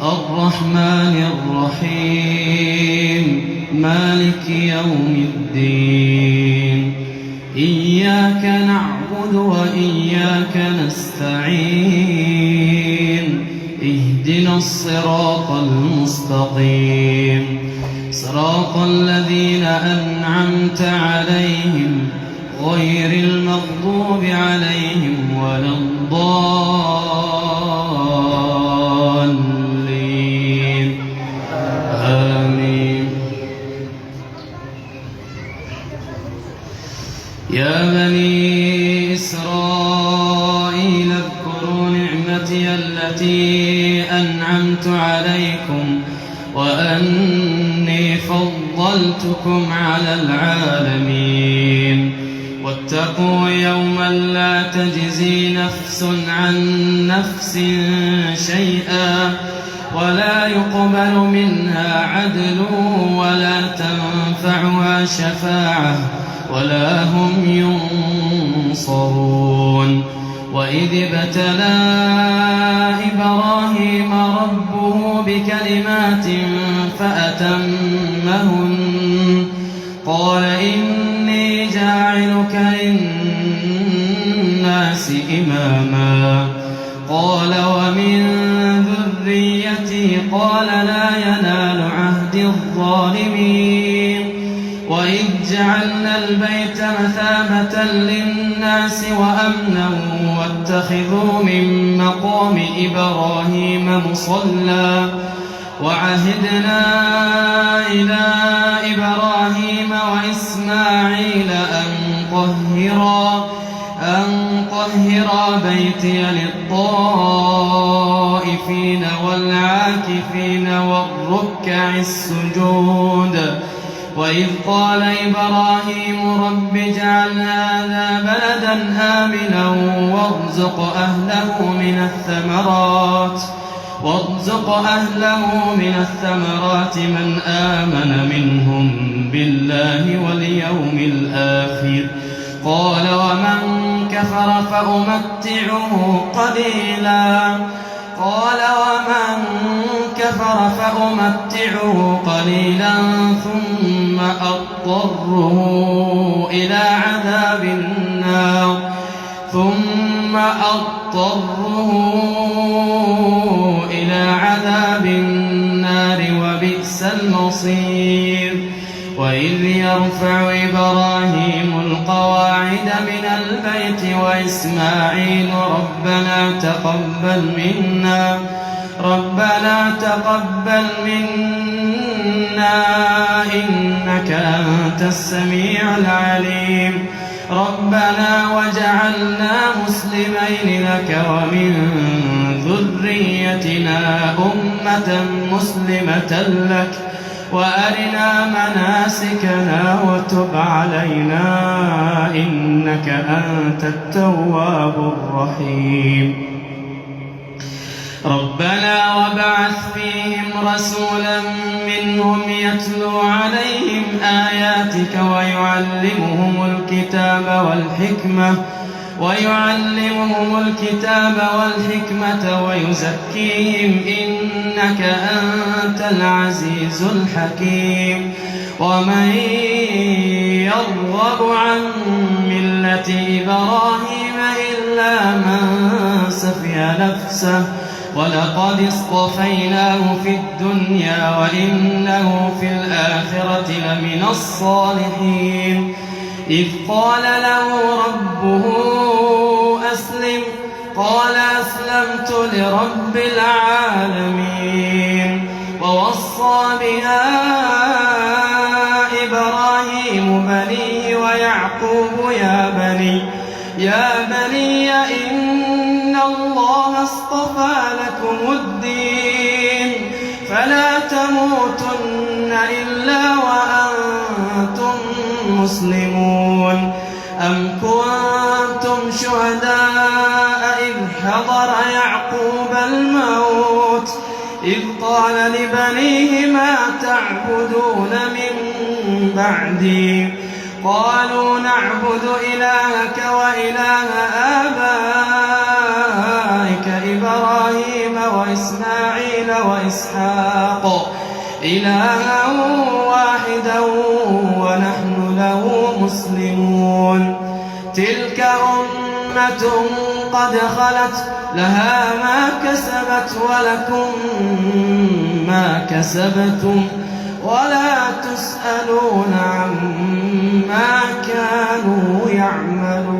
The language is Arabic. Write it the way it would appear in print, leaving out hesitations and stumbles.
الرحمن الرحيم مالك يوم الدين إياك نعبد وإياك نستعين اهدنا الصراط المستقيم صراط الذين أنعمت عليهم غير المغضوب عليهم ولا الضالين آمين. يا بني إسرائيل اذكروا نعمتي التي أنعمت عليكم وأني فضلتكم على العالمين واتقوا يوما لا تجزي نفس عن نفس شيئا ولا يقبل منها عدل ولا تنفعها شفاعة ولا هم ينصرون. وإذ ابتلى إبراهيم ربه بكلمات فأتمهن قال إني جاعلك للناس إماما قال ومن ذريتي قال لا ينال عهد الظالمين. وإذ جعلنا البيت مثابة للناس وأمنا واتخذوا من مقام إبراهيم مصلى وعهدنا إلى إبراهيم وإسماعيل أن طهرا بيتي للطائفين والعاكفين والركع السجود. وإذ قال إبراهيم رب اجعل هذا بلدا آمنا وارزق أهله من الثمرات من آمن منهم بالله واليوم الآخر قال ومن كفر فأمتعه قليلا ثم أضطره إلى عذاب النار وبئس المصير. وإذ يرفع إبراهيم القواعد من البيت وإسماعيل ربنا تقبل منا إنك أنت السميع العليم ربنا وجعلنا مسلمين لك ومن ذريتنا أمة مسلمة لك وأرنا مناسكنا وتب علينا إنك أنت التواب الرحيم. ربنا وابعث فيهم رسولا منهم يتلو عليهم آياتك ويعلمهم الكتاب والحكمة ويزكيهم إنك أنت العزيز الحكيم. ومن يرغب عن ملة إبراهيم إلا من سفه نفسه ولقد اصطفيناه في الدنيا وإنه في الآخرة لمن الصالحين. إذ قال له ربه أسلم قال أسلمت لرب العالمين. ووصى بها إبراهيم بنيه ويعقوب يا بني إن الله اصطفى لكم الدين فلا تموتن إلا وأنتم مسلمون. أم كنتم شهداء إذ حضر يعقوب الموت إذ قال لبنيه ما تعبدون من بعدي قالوا نعبد إلهك وإله آبائك إبراهيم وإسماعيل وإسحاق إلها واحدا ونحن له مسلمون تلك أمة قد خلت لها ما كسبت ولكم ما كسبتم ولا تسألون عما كانوا يعملون.